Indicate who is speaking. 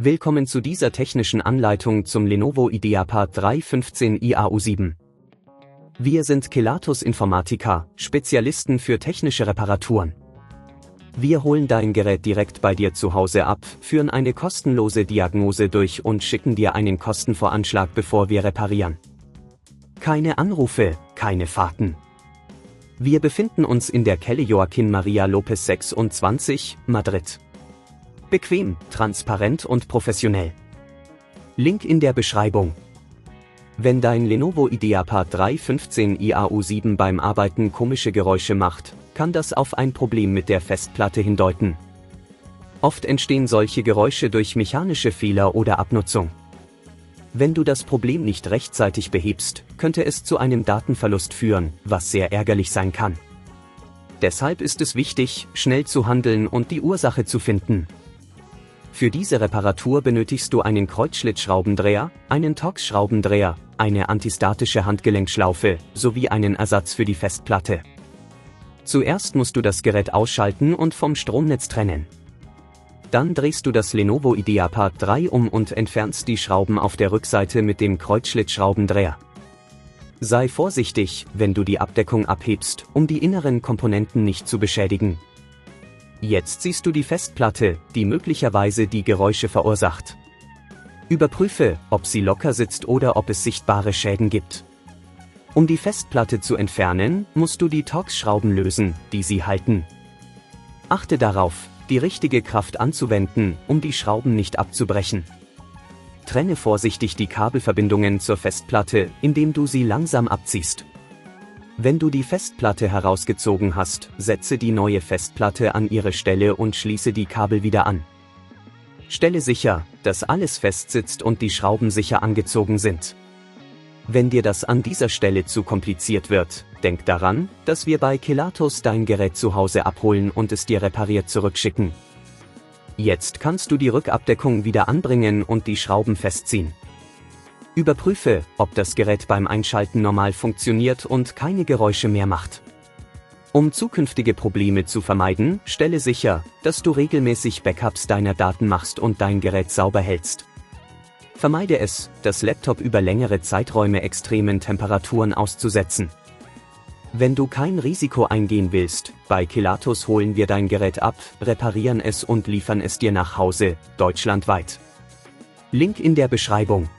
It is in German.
Speaker 1: Willkommen zu dieser technischen Anleitung zum Lenovo Ideapad 315 IAU7. Wir sind Kelatos Informática, Spezialisten für technische Reparaturen. Wir holen dein Gerät direkt bei dir zu Hause ab, führen eine kostenlose Diagnose durch und schicken dir einen Kostenvoranschlag, bevor wir reparieren. Keine Anrufe, keine Fahrten. Wir befinden uns in der Calle Joaquín María López 26, Madrid. Bequem, transparent und professionell. Link in der Beschreibung. Wenn dein Lenovo Ideapad 315 IAU7 beim Arbeiten komische Geräusche macht, kann das auf ein Problem mit der Festplatte hindeuten. Oft entstehen solche Geräusche durch mechanische Fehler oder Abnutzung. Wenn du das Problem nicht rechtzeitig behebst, könnte es zu einem Datenverlust führen, was sehr ärgerlich sein kann. Deshalb ist es wichtig, schnell zu handeln und die Ursache zu finden. Für diese Reparatur benötigst du einen Kreuzschlitzschraubendreher, einen Torx-Schraubendreher, eine antistatische Handgelenkschlaufe sowie einen Ersatz für die Festplatte. Zuerst musst du das Gerät ausschalten und vom Stromnetz trennen. Dann drehst du das Lenovo Ideapad 3 um und entfernst die Schrauben auf der Rückseite mit dem Kreuzschlitzschraubendreher. Sei vorsichtig, wenn du die Abdeckung abhebst, um die inneren Komponenten nicht zu beschädigen. Jetzt siehst du die Festplatte, die möglicherweise die Geräusche verursacht. Überprüfe, ob sie locker sitzt oder ob es sichtbare Schäden gibt. Um die Festplatte zu entfernen, musst du die Torx-Schrauben lösen, die sie halten. Achte darauf, die richtige Kraft anzuwenden, um die Schrauben nicht abzubrechen. Trenne vorsichtig die Kabelverbindungen zur Festplatte, indem du sie langsam abziehst. Wenn du die Festplatte herausgezogen hast, setze die neue Festplatte an ihre Stelle und schließe die Kabel wieder an. Stelle sicher, dass alles fest sitzt und die Schrauben sicher angezogen sind. Wenn dir das an dieser Stelle zu kompliziert wird, denk daran, dass wir bei Kelatos dein Gerät zu Hause abholen und es dir repariert zurückschicken. Jetzt kannst du die Rückabdeckung wieder anbringen und die Schrauben festziehen. Überprüfe, ob das Gerät beim Einschalten normal funktioniert und keine Geräusche mehr macht. Um zukünftige Probleme zu vermeiden, stelle sicher, dass du regelmäßig Backups deiner Daten machst und dein Gerät sauber hältst. Vermeide es, das Laptop über längere Zeiträume extremen Temperaturen auszusetzen. Wenn du kein Risiko eingehen willst, bei Kelatos holen wir dein Gerät ab, reparieren es und liefern es dir nach Hause, deutschlandweit. Link in der Beschreibung.